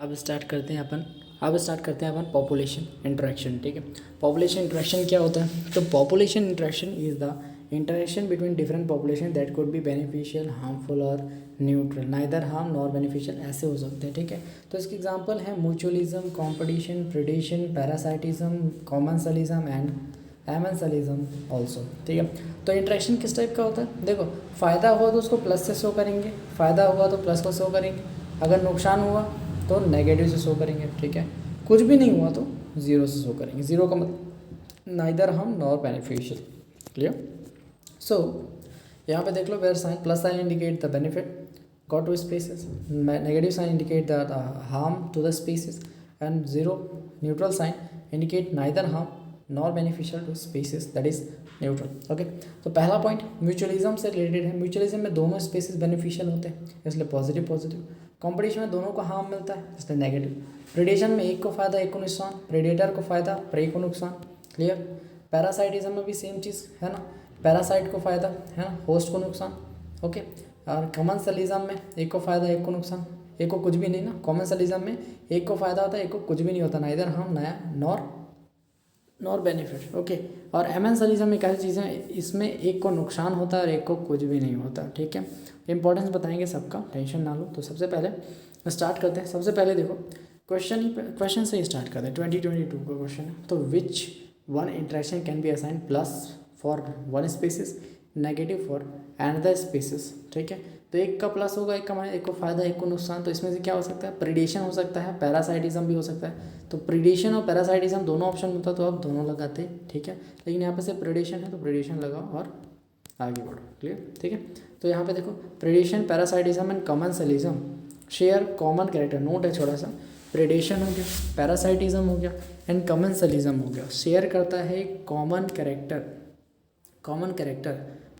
अब स्टार्ट करते हैं अपन पॉपुलेशन इंटरेक्शन। ठीक है, पॉपुलेशन इंटरेक्शन क्या होता है? तो population interaction is the interaction between different population that could be beneficial, harmful और neutral, neither harm nor beneficial, ऐसे हो सकते हैं। ठीक है, तो इसके एग्जांपल है mutualism, competition, predation, parasitism, commensalism and amensalism also. ठीक है, तो इंटरेक्शन किस टाइप का होता है? देखो, फ़ायदा हुआ तो उसको प्लस से शो करेंगे, फ़ायदा हुआ तो प्लस को शो करेंगे, अगर नुकसान हुआ तो नेगेटिव से शो करेंगे। ठीक है, कुछ भी नहीं हुआ तो ज़ीरो से शो करेंगे। ज़ीरो का मतलब neither harm nor beneficial. Clear? So यहाँ पे देख लो, where sign plus sign indicate the benefit got to species, negative sign indicate the harm to the species and zero neutral sign indicate neither harm nor beneficial to species, that is neutral. Okay, तो पहला point mutualism से related है। Mutualism में दोनों species beneficial होते हैं, इसलिए positive positive. Competition में दोनों को हार्म मिलता है, इसलिए नेगेटिव। प्रेडेशन में एक को फायदा एक को नुकसान, प्रेडेटर को फायदा प्रे को नुकसान। क्लियर? पैरासाइटिज्म में भी सेम चीज़ है ना, पैरासाइट को फायदा है ना, होस्ट को नुकसान। ओके, और कॉमनसलिज्म में एक को फायदा एक को नुकसान, एक को कुछ भी नहीं ना। कॉमनसलिज्म में एक को फायदा होता है एक को कुछ भी नहीं होता, neither harm nor benefit. Okay, और एमेंसलिज्म में क्या चीज़ें, इसमें एक को नुकसान होता है और एक को कुछ भी नहीं होता। ठीक है, इंपॉर्टेंस बताएंगे सबका, टेंशन ना लो। तो सबसे पहले स्टार्ट करते हैं। सबसे पहले देखो, क्वेश्चन से ही स्टार्ट करते हैं। 2022 का क्वेश्चन है। तो which one interaction can be assign plus for one species, negative for another species. ठीक है, तो एक का प्लस होगा, एक का माइनस, एक को फायदा एक को नुकसान। तो इसमें से क्या हो सकता है? प्रीडेशन हो सकता है, पैरासाइटिज्म भी हो सकता है। तो प्रीडेशन और पैरासाइटिज्म दोनों ऑप्शन होता तो आप दोनों लगाते। ठीक है, लेकिन यहाँ पे सिर्फ प्रीडेशन है तो प्रीडेशन लगाओ और आगे बढ़ो। क्लियर? ठीक है, तो यहाँ पे देखो, predation, parasitism and commensalism share common character. Note है छोटा सा, प्रीडेशन हो गया, पैरासाइटिज्म हो गया एंड कॉमनसलिज्म हो गया, शेयर करता है एक कॉमन कैरेक्टर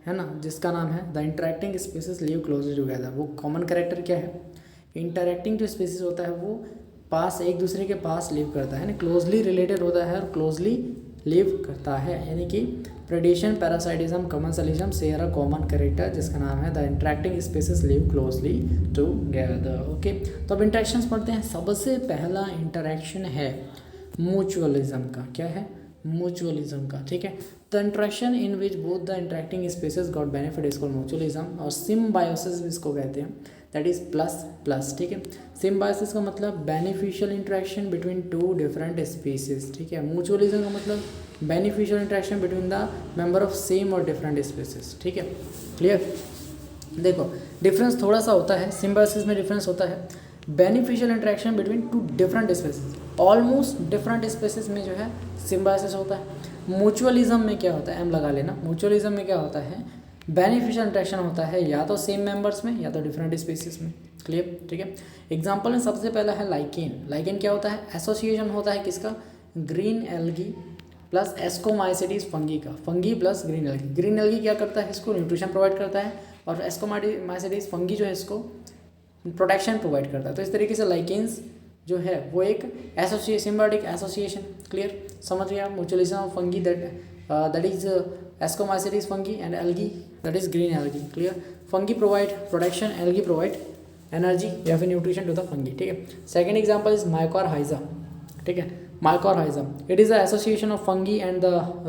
है ना, जिसका नाम है the interacting species live closely together. वो कॉमन कैरेक्टर क्या है? इंटरेक्टिंग जो स्पीसीज होता है वो पास, एक दूसरे के पास लिव करता है ना, क्लोजली रिलेटेड होता है और क्लोजली लिव करता है। यानी कि predation, parasitism, commensalism share a common character जिसका नाम है the interacting species live closely together. Okay, तो अब इंटरेक्शंस पढ़ते हैं। सबसे पहला इंटरेक्शन है म्यूचुअलिज्म का। क्या है? म्यूचुअलिज्म का। ठीक है, the interaction in which both the interacting species got benefit is called mutualism, और सिम्बायोसिस इसको कहते हैं, दैट इज प्लस प्लस। ठीक है, सिम्बायोसिस का मतलब beneficial interaction between two different species. ठीक है, म्यूचुअलिज्म का मतलब beneficial interaction between the member of same और डिफरेंट स्पीसीज। ठीक है, क्लियर? देखो, डिफरेंस थोड़ा सा होता है। सिम्बायोसिस में डिफरेंस होता है beneficial interaction between two different species, almost different species में जो है सिम्बायोसिस होता है। म्यूचुअलिज्म में क्या होता है? एम लगा लेना। म्यूचुअलिज्म में क्या होता है? बेनिफिशियल इंटरेक्शन होता है या तो सेम मेंबर्स में या तो डिफरेंट स्पीसीज में। क्लियर? ठीक है, एग्जांपल में सबसे पहला है लाइकेन। लाइकेन क्या होता है? एसोसिएशन होता है किसका? Green algae plus ascomycetes fungi का, fungi plus green algae. Green algae क्या करता है? इसको न्यूट्रिशन प्रोवाइड करता है, और एस्कोमाइसिटीज फंगी जो है इसको प्रोटेक्शन प्रोवाइड करता है। तो इस तरीके से लाइकेन्स जो है वो एक एसोसिएशन, सिम्बायोटिक एसोसिएशन। क्लियर? समझ गया? Mutualism of fungi that is ascomycetes fungi and algae that is green algae. Clear? Fungi provide protection, algae provide energy या फिर न्यूट्रिशन टू द फंगी। ठीक है, सेकंड एग्जांपल इज माइकोरहाइजा। ठीक है, mycorrhiza, it is the association of fungi and the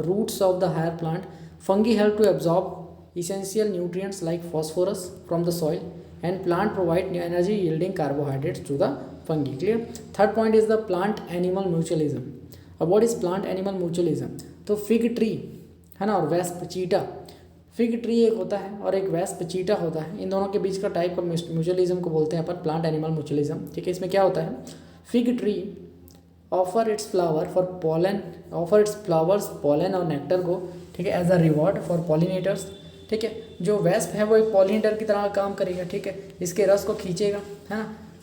roots of the higher plant. Fungi help to absorb essential nutrients like phosphorus from the soil and plant provide energy yielding carbohydrates to the fungi. Clear? Third point is the plant animal mutualism. अब what is plant animal mutualism? तो fig tree है ना और wasp चीटा। Fig tree एक होता है और एक वेस्प चीटा होता है, इन दोनों के बीच का टाइप का म्यूचुअलिज्म को बोलते हैं अपन प्लांट एनिमल म्यूचुअलिज्म। ठीक है, इसमें क्या होता है? Fig tree offer its flowers pollen और नेक्टर को, ठीक है, as a reward for pollinators. ठीक है, जो वेस्प है वो एक पॉलिनेटर की तरह काम करेगा। ठीक है, इसके रस को खींचेगा है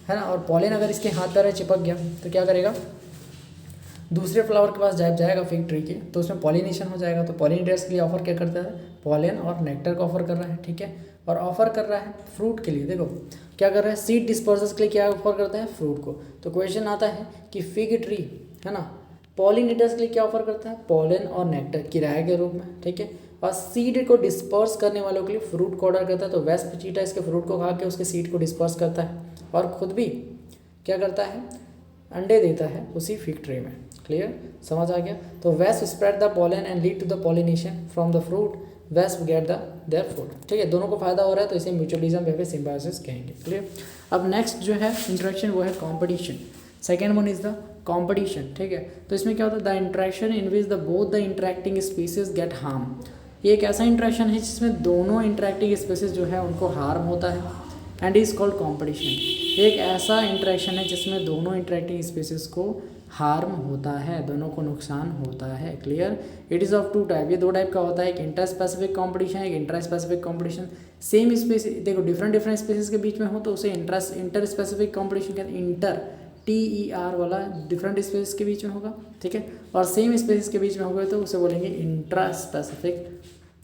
ना, और पॉलन अगर इसके हाथ पैर में चिपक गया तो क्या करेगा? दूसरे फ्लावर के पास जाएगा फिग ट्री के, तो उसमें पॉलिनेशन हो जाएगा। तो पॉलिनेटर्स के लिए ऑफर क्या करता है? पॉलन और नेक्टर को ऑफर कर रहा है। ठीक है, और ऑफर कर रहा है फ्रूट के लिए। देखो क्या कर रहा है? सीड डिस्पर्सर्स के लिए क्या ऑफर करता है? फ्रूट को। तो क्वेश्चन आता है कि फिग ट्री है ना पॉलिनेटर्स के लिए क्या ऑफर करता है? पॉलन और नेक्टर किराए के रूप में। ठीक है, और सीड को डिस्पर्स करने वालों के लिए फ्रूट को ऑर्डर करता है। तो वेस्प चीटा इसके फ्रूट को खा के उसके सीड को डिस्पर्स करता है और खुद भी क्या करता है, अंडे देता है उसी फिग ट्री में। क्लियर, समझ आ गया। तो wasp spread the pollen and lead to the pollination from the fruit, wasp get the their food. ठीक है, दोनों को फायदा हो रहा है तो इसे म्यूचुअलिज्म या फिर सिम्बायोसिस कहेंगे। क्लियर। अब नेक्स्ट जो है इंटरेक्शन वो है competition. Second one is the competition. ठीक है, तो इसमें क्या होता है, the interaction in which the both the interacting species get harm. ये एक ऐसा इंटरेक्शन है जिसमें दोनों इंटरेक्टिंग स्पीसीज जो है उनको हार्म होता है एंड इज कॉल्ड कॉम्पिटिशन। एक ऐसा इंटरेक्शन है जिसमें दोनों इंटरेक्टिंग स्पीसीज को हार्म होता है, दोनों को नुकसान होता है। Clear. It is of two type, ये दो टाइप का होता है, एक इंटर स्पेसिफिक कॉम्पिटिशन, एक intra specific competition. Same species, देखो डिफरेंट स्पीसीज के बीच में हो तो उसे इंटर स्पेसिफिक कॉम्पिटिशन कहते हैं। इंटर TER वाला डिफरेंट स्पीसीज के बीच में होगा, ठीक है, और सेम स्पीसीज के बीच में होगा तो उसे बोलेंगे इंट्रा स्पेसिफिक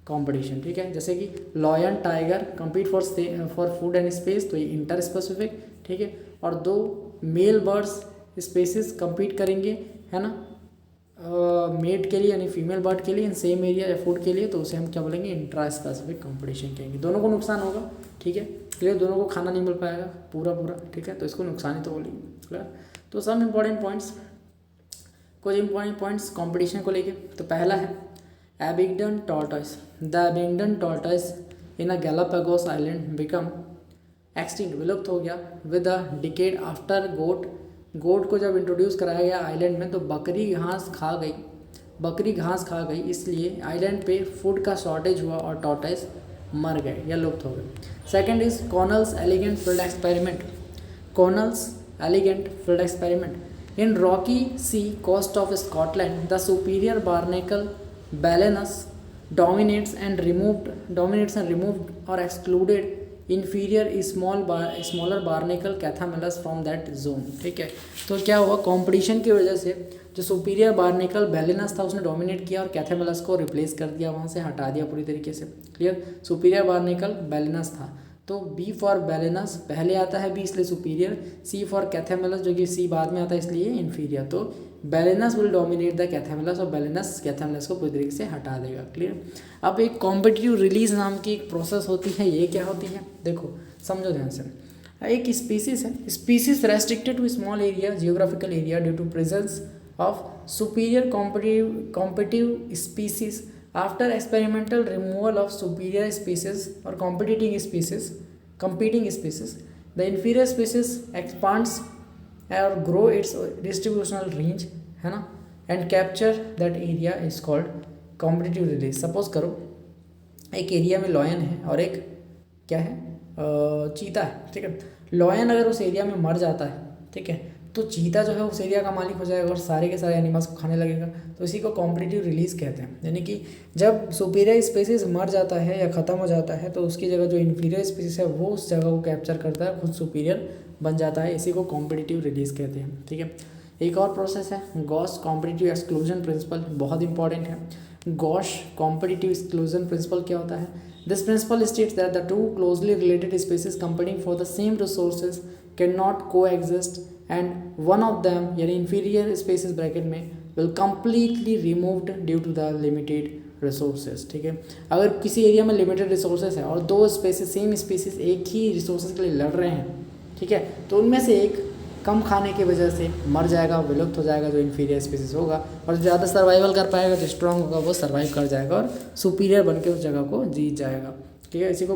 कॉम्पिटिशन। ठीक है, जैसे कि lion tiger compete for food and space, तो ये इंटर स्पेसिफिक। ठीक है, और दो मेल बर्ड्स स्पेसिस कम्पीट करेंगे, है ना, मेट के लिए यानी फीमेल बर्ड के लिए इन सेम एरिया या फूड के लिए, तो उसे हम क्या बोलेंगे, इंट्रा स्पेसिफिक कॉम्पिटिशन कहेंगे। दोनों को नुकसान होगा। ठीक है, क्लियर, दोनों को खाना नहीं मिल पाएगा पूरा। ठीक है, तो इसको नुकसान ही तो बोलेंगे। क्लियर। तो सम इम्पॉर्टेंट पॉइंट्स, कुछ इंपॉर्टेंट पॉइंट्स कॉम्पिटिशन को लेके। तो पहला है Abingdon tortoise. The Abingdon tortoise in a Galapagos island become extinct, विलुप्त हो गया विद अ डिकेड आफ्टर गोट। गोट को जब इंट्रोड्यूस कराया गया आइलैंड में तो बकरी घास खा गई, इसलिए आइलैंड पे फूड का शॉर्टेज हुआ और टॉर्टॉइस मर गए या लुप्त हो गए। Second is Connell's elegant field experiment. Connell's elegant field experiment in rocky sea coast of Scotland the superior barnacle Balanus dominates and removed or excluded inferior smaller barnacle cathamelas from that zone। ठीक है, तो क्या हुआ, competition की वजह से जो superior barnacle बैलेनस था उसने डोमिनेट किया और कैथामेलस को रिप्लेस कर दिया, वहाँ से हटा दिया पूरी तरीके से। क्लियर। सुपीरियर बार्नेकल बैलेनस था तो बी फॉर बैलेनस पहले आता है, बी इसलिए सुपीरियर, सी फॉर कैथामेलस जो कि सी बाद में आता है इसलिए इन्फीरियर। तो बैलेनस विल डोमिनेट द कैथामेलस और बैलेनस कैथामेलस को पूरी तरीके से हटा देगा। क्लियर। अब एक कॉम्पिटिटिव रिलीज नाम की एक प्रोसेस होती है, ये क्या होती है, देखो समझो ध्यान से। एक स्पीसीज है, species restricted to small area, geographical area due to presence of superior competitive species after experimental removal of superior species और competing species, the inferior species expands or grow its distributional range, है ना, and capture that area is called competitive release। Suppose करो एक area में lion है और एक क्या है, चीता है। ठीक है, लॉयन अगर उस एरिया में मर जाता है, ठीक है, तो चीता जो है उस एरिया का मालिक हो जाएगा और सारे के सारे एनिमल्स को खाने लगेगा। तो इसी को कॉम्पिटिटिव रिलीज कहते हैं। यानी कि जब सुपीरियर स्पीसीज मर जाता है या ख़त्म हो जाता है तो उसकी जगह जो इन्फीरियर स्पीसीज है वो उस जगह को कैप्चर करता है, खुद सुपीरियर बन जाता है। इसी को कॉम्पिटिटिव रिलीज कहते हैं। ठीक है, एक और प्रोसेस है गॉस कॉम्पिटिटिव एक्सक्लूजन प्रिंसिपल, बहुत इंपॉर्टेंट है। गॉस कॉम्पिटिटिव एक्सक्लूजन प्रिंसिपल क्या होता है, this principle states that the two closely related species competing for the same resources can not coexist and one of them यानी inferior species bracket में will completely removed due to the limited resources. ठीक है, अगर किसी area में limited resources है और दो स्पीसीज सेम स्पीसीज एक ही रिसोर्सेज के लिए लड़ रहे हैं, ठीक है, तो उनमें से एक कम खाने की वजह से मर जाएगा, विलुप्त हो जाएगा जो इन्फीरियर स्पीसीज होगा, और जो ज़्यादा सर्वाइवल कर पाएगा, जो स्ट्रांग होगा वो सर्वाइव कर जाएगा और सुपीरियर बन के उस जगह को जीत जाएगा। ठीक है, इसी को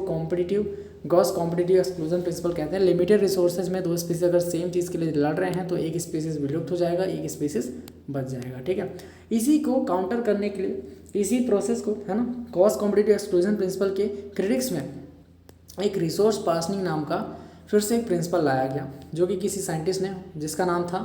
गॉस कॉम्पिटिटिव एक्सक्लूजन प्रिंसिपल कहते हैं। लिमिटेड रिसोर्सेज में दो स्पीसीज अगर सेम चीज़ के लिए लड़ रहे हैं तो एक स्पीसीज विलुप्त हो जाएगा, एक स्पीसीज बच जाएगा। ठीक है, इसी को काउंटर करने के लिए, इसी प्रोसेस को, है ना, गॉस कॉम्पिटिटिव एक्सक्लूजन प्रिंसिपल के क्रिटिक्स में एक रिसोर्स पार्सनिंग नाम का फिर से एक प्रिंसिपल लाया गया, जो कि किसी साइंटिस्ट ने, जिसका नाम था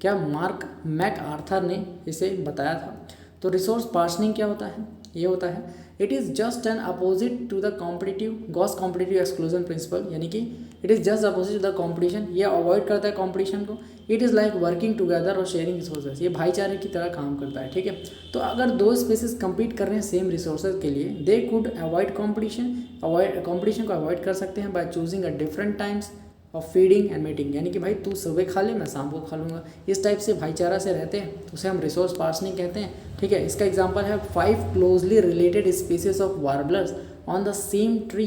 क्या, मार्क मैकआर्थर ने इसे बताया था। तो रिसोर्स पार्सनिंग क्या होता है, ये होता है it is just an opposite to the competitive Gause competitive exclusion principle, यानी कि it is just opposite to the competition, ये अवॉइड करता है कॉम्पिटिशन को। It is like working together और शेयरिंग रिसोर्सेज, ये भाईचारे की तरह काम करता है। ठीक है, तो अगर दो स्पीसीज कम्पीट कर रहे हैं सेम रिसोर्सेज के लिए, दे कुड अवॉइड कॉम्पिटिशन को अवॉइड कर सकते हैं by choosing a different times of feeding and meeting, यानी कि भाई तू सुबह खा ले, मैं शाम को खा लूँगा। इस टाइप से भाईचारा से रहते हैं, तो उसे हम रिसोर्स पार्सनिंग कहते हैं। ठीक है, इसका एग्जांपल है 5 closely related species of warblers on the same tree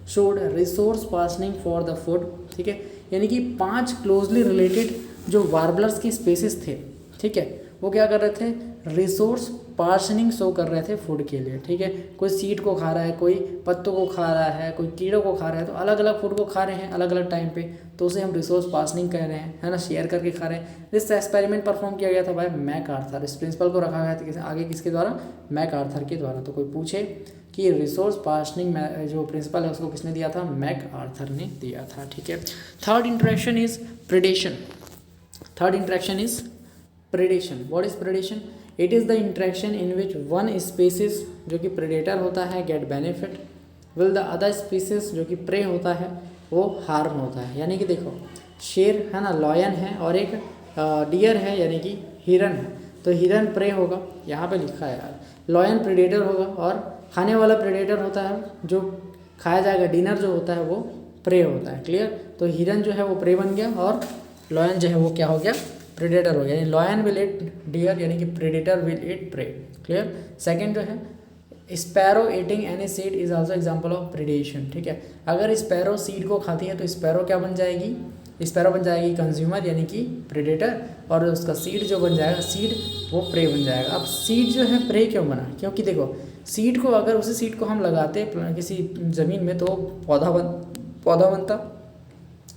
showed resource partitioning for the food. ठीक है, यानी कि 5 क्लोजली रिलेटेड जो वार्बलर्स की स्पेसिस थे, ठीक है, वो क्या कर रहे थे, रिसोर्स पार्शनिंग शो कर रहे थे फूड के लिए, ठीक है। कोई सीड को खा रहा है, कोई पत्तों को खा रहा है, कोई कीड़ों को खा रहा है, तो अलग अलग फूड को खा रहे हैं अलग अलग टाइम पे, तो उसे हम रिसोर्स पार्शनिंग कह रहे हैं, है ना, शेयर करके खा रहे हैं। दिस एक्सपेरिमेंट परफॉर्म किया गया था बाय मैक आर्थर, इस प्रिंसिपल को रखा गया था आगे किसके द्वारा, मैक आर्थर के द्वारा। तो कोई पूछे कि रिसोर्स पार्शनिंग जो प्रिंसिपल है उसको किसने दिया था, मैक आर्थर ने दिया था, ठीक है। Third interaction is predation. Third interaction is predation. What is predation? It is the interaction in which one species जो कि प्रेडेटर होता है get benefit will the other species जो कि प्रे होता है वो हार्म होता है। यानी कि देखो, शेर है ना, लॉयन है, और एक डियर है यानी कि हिरन है, तो हिरन प्रे होगा, यहाँ पे लिखा है यार, लॉयन प्रेडेटर होगा और खाने वाला प्रेडेटर होता है, जो खाया जाएगा डिनर जो होता है वो प्रे होता है। क्लियर? तो हिरन जो है वो प्रे बन गया और लॉयन जो है वो क्या हो गया, प्रेडेटर हो गया। यानी लॉयन विल ईट डियर यानी कि predator will eat prey. Clear? Second जो है sparrow eating any seed is also example of predation, ठीक है। अगर स्पैरो सीड को खाती है तो स्पैरो क्या बन जाएगी, स्पैरो बन जाएगी कंज्यूमर यानी कि प्रेडेटर, और उसका सीड जो बन जाएगा, सीड वो प्रे बन जाएगा। अब सीड जो है प्रे क्यों बना, क्योंकि देखो सीड को अगर उसी सीड को हम लगाते किसी ज़मीन में तो पौधा बनता,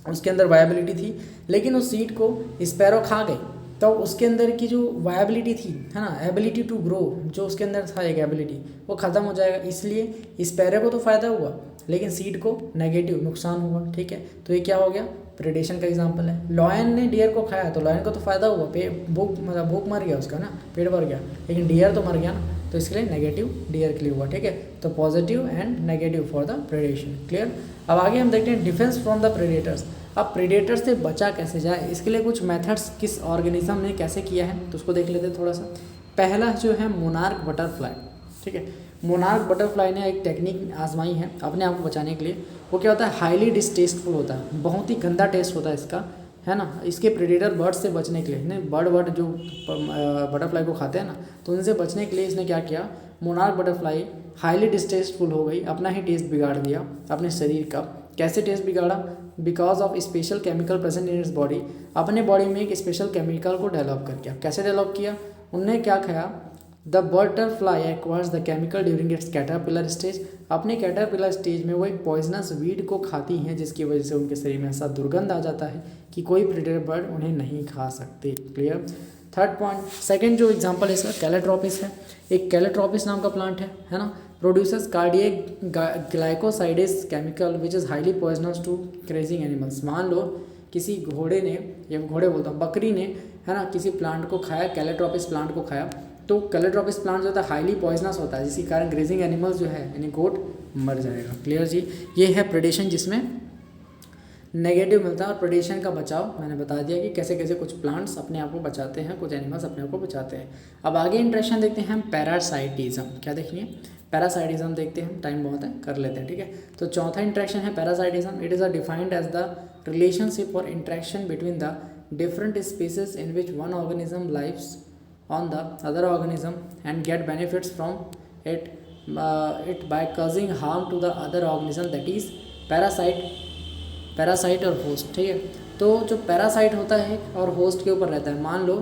उसके अंदर वायबिलिटी थी, लेकिन उस सीड को स्पैरो खा गई तो उसके अंदर की जो वायबिलिटी थी, है ना, एबिलिटी टू ग्रो, जो उसके अंदर था एक एबिलिटी, वो ख़त्म हो जाएगा। इसलिए स्पैरो को तो फ़ायदा हुआ लेकिन सीड को नेगेटिव नुकसान हुआ, ठीक है। तो ये क्या हो गया, प्रेडेशन का एग्जांपल है। लॉयन ने डियर को खाया तो लॉयन को तो फ़ायदा हुआ, भूख मर गया उसका ना, पेट भर गया, लेकिन डियर तो मर गया ना, तो इसके लिए नेगेटिव डियर के लिए हुआ, ठीक है। तो positive and negative for the predation. Clear? अब आगे हम देखते हैं डिफेंस फ्रॉम द प्रेडेटर्स। अब प्रेडेटर से बचा कैसे जाए, इसके लिए कुछ मेथड्स किस ऑर्गेनिज्म ने कैसे किया है तो उसको देख लेते हैं थोड़ा सा। पहला जो है मोनार्क बटरफ्लाई, ठीक है। मोनार्क बटरफ्लाई ने एक टेक्निक आजमाई है अपने आप को बचाने के लिए। वो क्या होता है, हाईली डिस्टेस्टफुल होता है, बहुत ही गंदा टेस्ट होता है इसका, है ना। इसके प्रेडेटर बर्ड से बचने के लिए, नहीं बर्ड जो बटरफ्लाई को खाते हैं ना, तो उनसे बचने के लिए इसने क्या किया, मोनार्क बटरफ्लाई हाईली डिस्टेस्टफुल हो गई, अपना ही टेस्ट बिगाड़ दिया अपने शरीर का। कैसे टेस्ट बिगाड़ा, because of special chemical present in its body, अपने बॉडी में एक स्पेशल केमिकल को डेवलप कर किया। कैसे डेवलप किया, उनने क्या खाया, the butterfly acquires the chemical during its caterpillar stage, अपने कैटरपिलर स्टेज में वो एक पॉइजनस वीड को खाती हैं, जिसकी वजह से उनके शरीर में ऐसा दुर्गंध आ जाता है कि कोई प्रेडेटर बर्ड उन्हें नहीं खा सकते। क्लियर? थर्ड पॉइंट, सेकंड जो एग्जांपल है इसका कैलेट्रोपिस है। एक कैलेट्रोपिस नाम का प्लांट है ना, producers cardiac glycosides chemical which is highly poisonous to grazing animals. मान लो किसी घोड़े ने, या घोड़े बोलता हूँ, बकरी ने, है ना, किसी प्लांट को खाया, कैलेट्रोपिस प्लांट को खाया, तो कैलेट्रोपिस प्लांट जो होता है हाईली पॉइजनस होता है, जिसके कारण ग्रेजिंग एनिमल्स जो है यानी गोट मर जाएगा। क्लियर जी? ये है प्रेडेशन जिसमें नेगेटिव मिलता है। और प्रेडेशन का बचाव मैंने बता दिया कि कैसे कैसे कुछ प्लांट्स अपने आप को बचाते हैं, कुछ एनिमल्स अपने आप को बचाते हैं। अब आगे इंटरेक्शन देखते हैं हम पैरासाइटिज्म। क्या देखेंगे, पैरासाइटिज्म देखते हैं, टाइम बहुत है, कर लेते हैं, ठीक है। तो चौथा इंटरेक्शन है parasitism. It is defined as the relationship और interaction between the different species in which one organism lives on the other organism and get benefits from it by causing harm to the other organism, that is parasite और host, ठीक है। तो जो parasite होता है और host के ऊपर रहता है, मान लो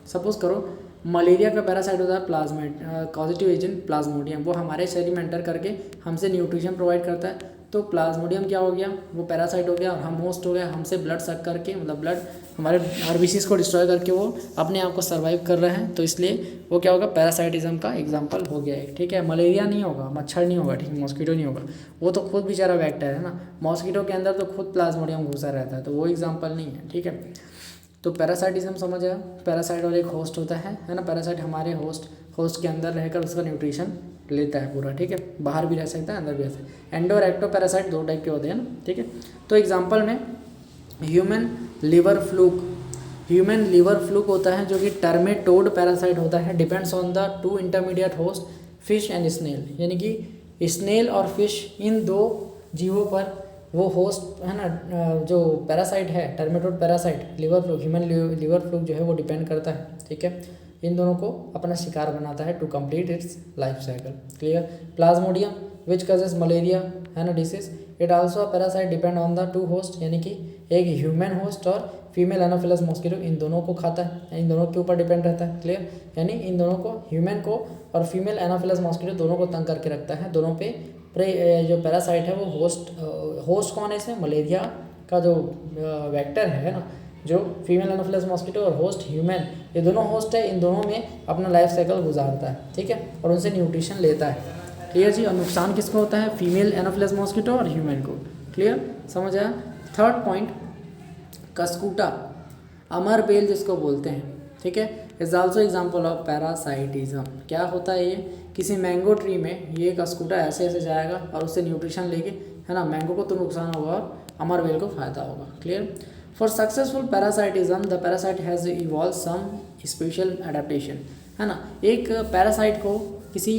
सपोज करो मलेरिया का पैरासाइट होता है कॉजेटिव एजेंट प्लाज्मोडियम, वो हमारे शरीर में एंटर करके हमसे न्यूट्रिशन प्रोवाइड करता है। तो प्लाज्मोडियम क्या हो गया, वो पैरासाइट हो गया और हम होस्ट हो गया, हमसे ब्लड सक करके, मतलब ब्लड हमारे आरबीसीज को डिस्ट्रॉय करके वो अपने आप को सर्वाइव कर रहे हैं। तो इसलिए वो क्या होगा, पैरासाइटिज्म का एग्जांपल हो गया है, ठीक है। मलेरिया नहीं होगा, मच्छर नहीं होगा, ठीक है, मॉस्किटो नहीं होगा, वो तो खुद बेचारा वेक्टर है ना, मॉस्किटो के अंदर तो खुद प्लाज्मोडियम घुसा रहता है, तो वो एग्जाम्पल नहीं है, ठीक है। तो पैरासाइटिज्म समझ आया, पैरासाइट और एक होस्ट होता है ना, पैरासाइट हमारे होस्ट के अंदर रहकर उसका न्यूट्रिशन लेता है पूरा, ठीक है, बाहर भी रह सकता है अंदर भी रह सकता है। एंडो और एक्टो पैरासाइट दो टाइप के होते हैं ना, ठीक है। तो एग्जांपल में ह्यूमन लिवर फ्लूक होता है जो कि टर्मेटोड पैरासाइट होता है, depends on the two intermediate host fish and snail, यानी कि स्नेल और फिश इन दो जीवों पर वो होस्ट है ना, जो पैरासाइट है trematode parasite liver fluke, human liver fluke जो है वो डिपेंड करता है, ठीक है, इन दोनों को अपना शिकार बनाता है to complete its life cycle. Clear? Which causes malaria, है ना, disease. It also parasite depend on the two host, यानी कि एक ह्यूमन होस्ट और फीमेल एनाफिलस मॉस्किटो, इन दोनों को खाता है, इन दोनों के ऊपर डिपेंड रहता है। क्लियर, यानी इन दोनों को, ह्यूमन को और फीमेल एनाफिलस मॉस्किटो दोनों को तंग करके रखता है। दोनों पे जो पैरासाइट है वो होस्ट कौन है इसमें, मलेरिया का जो वेक्टर है ना, जो फीमेल एनाफिलस मॉस्किटो और होस्ट ह्यूमन, ये दोनों होस्ट है, इन दोनों में अपना लाइफ साइकिल गुजारता है, ठीक है, और उनसे न्यूट्रिशन लेता है। क्लियर जी। और नुकसान किसको होता है, फीमेल एनाफिलस मॉस्किटो और ह्यूमन को। क्लियर, समझ आया। थर्ड पॉइंट, कस्कूटा, अमर बेल जिसको बोलते हैं, ठीक है, is also example of parasitism. क्या होता है ये, किसी मैंगो ट्री में ये कस्कूटा ऐसे ऐसे जाएगा और उससे न्यूट्रिशन लेके, है ना, मैंगो को तो नुकसान होगा और अमर बेल को फायदा होगा। Clear. For successful parasitism the parasite has evolve some special adaptation, है ना। एक पैरासाइट को किसी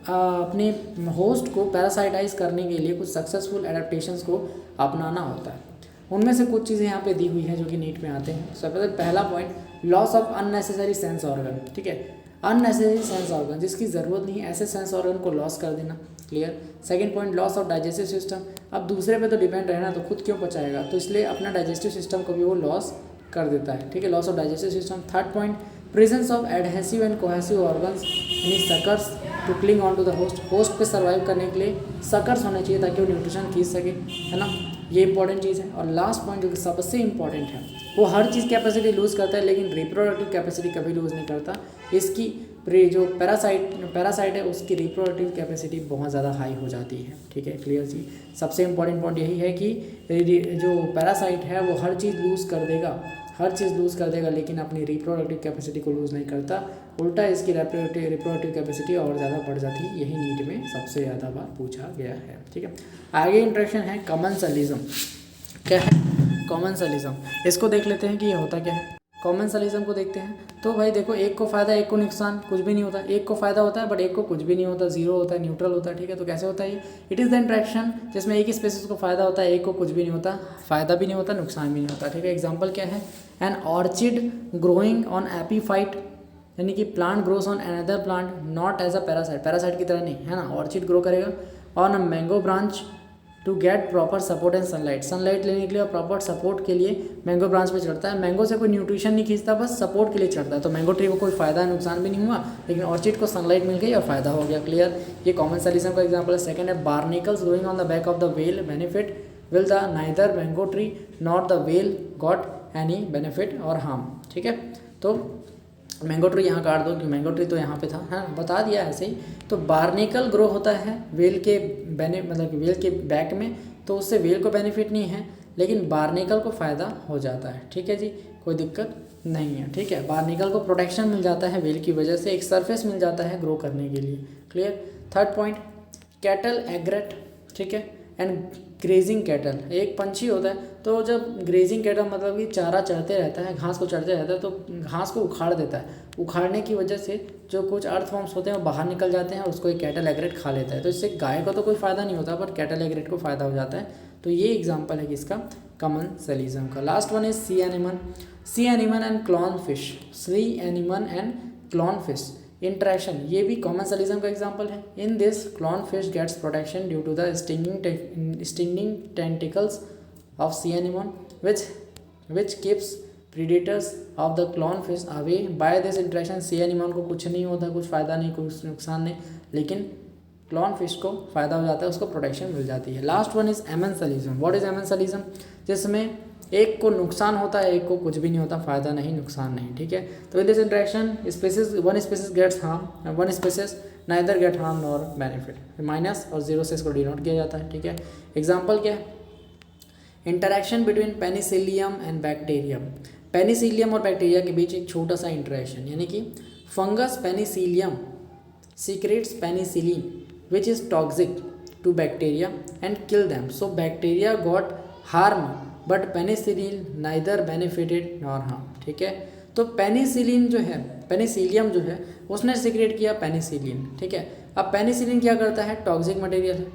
अपने होस्ट को पैरासाइटाइज करने के लिए कुछ सक्सेसफुल एडेप्टेशंस को अपनाना होता है। उनमें से कुछ चीज़ें यहाँ पे दी हुई हैं जो कि नीट में आते हैं। सबसे पहला point, loss of unnecessary sense organ, ठीक है, अननेसेसरी सेंस ऑर्गन जिसकी ज़रूरत नहीं है, ऐसे सेंस ऑर्गन को लॉस कर देना। Clear. Second point, loss of digestive system, अब दूसरे पे तो डिपेंड रहना, तो खुद क्यों पचाएगा, तो इसलिए अपना डाइजेस्टिव सिस्टम को भी वो लॉस कर देता है, ठीक है, loss of digestive system. Third point, presence of adhesive and cohesive organs यानी suckers to cling on to the host, host पे सर्वाइव करने के लिए सकर्स होने चाहिए ताकि वो न्यूट्रिशन खींच सके, है ना, ये इंपॉर्टेंट चीज़ है। और लास्ट पॉइंट जो कि सबसे इंपॉर्टेंट है, वो हर चीज़ कैपेसिटी लूज़ करता है लेकिन रिप्रोडक्टिव कैपेसिटी कभी लूज़ नहीं करता। इसकी जो पैरासाइट है उसकी रिप्रोडक्टिव कैपेसिटी बहुत ज़्यादा हाई हो जाती है, ठीक है। क्लियर जी। सबसे इंपॉर्टेंट पॉइंट यही है कि जो पैरासाइट है वो हर चीज़ लूज़ कर देगा लेकिन अपनी रिप्रोडक्टिव कैपेसिटी को लूज़ नहीं करता, उल्टा इसकी रिप्रोडक्टिव कैपेसिटी और ज़्यादा बढ़ जाती है। यही नीट में सबसे ज़्यादा बार पूछा गया है, ठीक है। आगे इंट्रैक्शन है कॉमेंसलिज्म। क्या है कॉमेंसलिज्म, इसको देख लेते हैं कि ये होता क्या है। कॉमेंसलिज्म को देखते हैं तो भाई देखो, एक को फ़ायदा एक को नुकसान, कुछ भी नहीं होता। एक को फ़ायदा होता है बट एक को कुछ भी नहीं होता, जीरो होता है, न्यूट्रल होता है, ठीक है। तो कैसे होता है ये, इट इज़ द इंट्रैक्शन जिसमें एक ही स्पेसिस को फ़ायदा होता है, एक को कुछ भी नहीं होता, फ़ायदा भी नहीं होता, नुकसान भी नहीं होता, ठीक है। एग्जाम्पल क्या है, an orchid growing on epiphyte, यानी कि plant grows on another plant not as a parasite, parasite की तरह नहीं, है ना, ऑर्चिड ग्रो करेगा on a mango branch to get proper support and sunlight लेने के लिए और प्रॉपर सपोर्ट के लिए मैंगो ब्रांच पे चढ़ता है। मैंगो से कोई न्यूट्रिशन नहीं खींचता, बस सपोर्ट के लिए चढ़ता है। तो मैंगो ट्री को कोई फायदा नुकसान भी नहीं हुआ, लेकिन ऑर्चिड को सनलाइट मिल गई और फायदा हो गया। क्लियर, ये कॉमेंसलिज्म का एग्जाम्पल है। सेकंड है barnacles growing on the back of the well benefit will the neither mango tree not the well got any benefit और हार्म, ठीक है। तो मैंगो ट्री यहाँ काट दो कि मैंगो ट्री तो यहाँ पे था, है ना, बता दिया ऐसे ही। तो बार्निकल ग्रो होता है वेल के मतलब वेल के बैक में, तो उससे वेल को बेनिफिट नहीं है लेकिन बार्निकल को फ़ायदा हो जाता है, ठीक है जी, कोई दिक्कत नहीं है, ठीक है। बार्निकल को प्रोटेक्शन मिल जाता है वेल की वजह से, एक सरफेस मिल जाता है ग्रो करने के लिए। क्लियर। थर्ड पॉइंट, कैटल एग्रेट, ठीक है, एंड ग्रेजिंग कैटल, एक पंछी होता है तो जब ग्रेजिंग कैटल मतलब कि चारा चढ़ते रहता है, घास को चढ़ते रहता है, तो घास को उखाड़ देता है, उखाड़ने की वजह से जो कुछ अर्थवॉर्म्स होते हैं वो बाहर निकल जाते हैं, उसको एक कैटल एग्रेट खा लेता है। तो इससे गाय को तो कोई फ़ायदा नहीं होता पर कैटल एग्रेट को फ़ायदा हो जाता है। तो ये एग्जाम्पल है किसका, कॉमेंसलिज्म का। Last one is sea anemone and clown fish, sea anemone and clown fish interaction, ये भी कॉमेंसलिज्म का एग्जाम्पल है। In this clown fish gets protection due to the stinging tentacles of sea anemone which keeps predators off the clown fish away. By this interaction sea anemone को कुछ नहीं होता, कुछ फ़ायदा नहीं, कुछ नुकसान नहीं, लेकिन क्लॉन फिश को फ़ायदा हो जाता है, उसको प्रोटेक्शन मिल जाती है। Last one is amensalism. What is amensalism, जिसमें एक को नुकसान होता है, एक को कुछ भी नहीं होता, फ़ायदा नहीं नुकसान नहीं, ठीक है। तो in this interaction species one species gets harm, one species neither get harm nor benefit, minus और जीरो से इसको डिनोट किया जाता है, ठीक है। एग्जाम्पल क्या है, interaction between penicillium and bacterium, penicillium और बैक्टीरिया के बीच एक छोटा सा इंटरेक्शन, यानी कि fungus penicillium secretes penicillin which is toxic to bacteria and kill them, so bacteria got harm but penicillin neither benefited nor harm, ठीक है। तो पेनिसिलिन जो है, पेनिसिलियम जो है उसने सीक्रेट किया पेनिसिलिन, ठीक है। अब पेनिसिलिन क्या करता है, टॉक्सिक मटेरियल है,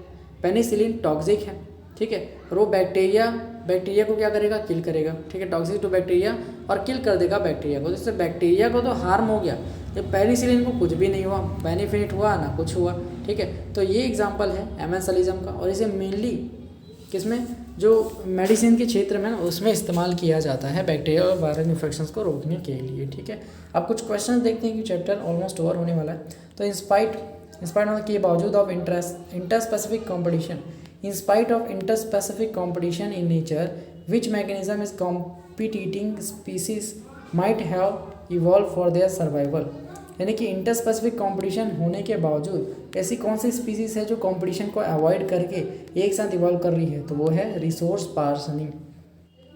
पेनिसिलिन टॉक्सिक है, ठीक है, और वो बैक्टीरिया को क्या करेगा, किल करेगा, ठीक है, टॉक्सिक टू बैक्टीरिया और किल कर देगा बैक्टीरिया को। जिससे बैक्टीरिया को तो हार्म हो गया, जब पेनिसिलिन को कुछ भी नहीं हुआ, बेनिफिट हुआ ना कुछ हुआ, ठीक ठीक है। तो ये एग्जांपल है एमेंसलिज्म का, और इसे मेनली किसमें, जो मेडिसिन के क्षेत्र में ना उसमें इस्तेमाल किया जाता है बैक्टीरियल और वायरल इन्फेक्शंस को रोकने के लिए, ठीक है। अब कुछ क्वेश्चन देखते हैं कि चैप्टर ऑलमोस्ट ओवर होने वाला है। तो इंस्पाइट मतलब के बावजूद of interspecific competition, in spite of interspecific competition in nature which mechanism is competing species might have evolve for their survival, यानी कि इंटरस्पेसिफिक कंपटीशन होने के बावजूद ऐसी कौन सी स्पीसीज है जो कंपटीशन को अवॉइड करके एक साथ इवॉल्व कर रही है, तो वो है रिसोर्स पार्सनिंग।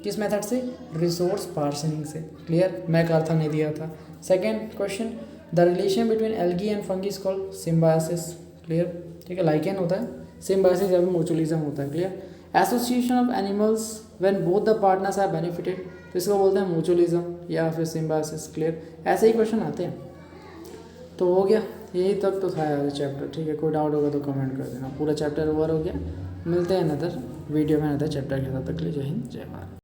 किस मेथड से, रिसोर्स पार्सनिंग से। क्लियर, मैं का अर्थ नहीं दिया था। Second question, the relation between algae and fungi is called symbiosis. Clear, ठीक है, लाइकेन होता है, सिम्बायोसिस या म्यूचुअलिज्म होता है। Clear, association of animals when both the partners are benefited, तो इसको बोलते हैं म्यूचुअलिज्म या फिर सिम्बायोसिस। क्लियर, ऐसे ही क्वेश्चन आते हैं। तो हो गया, यही तक तो था यार चैप्टर, ठीक है। कोई डाउट होगा तो कमेंट कर देना। पूरा चैप्टर ओवर हो गया। मिलते हैं अनदर वीडियो में अनदर चैप्टर के साथ, तक के लिए जय हिंद जय भारत।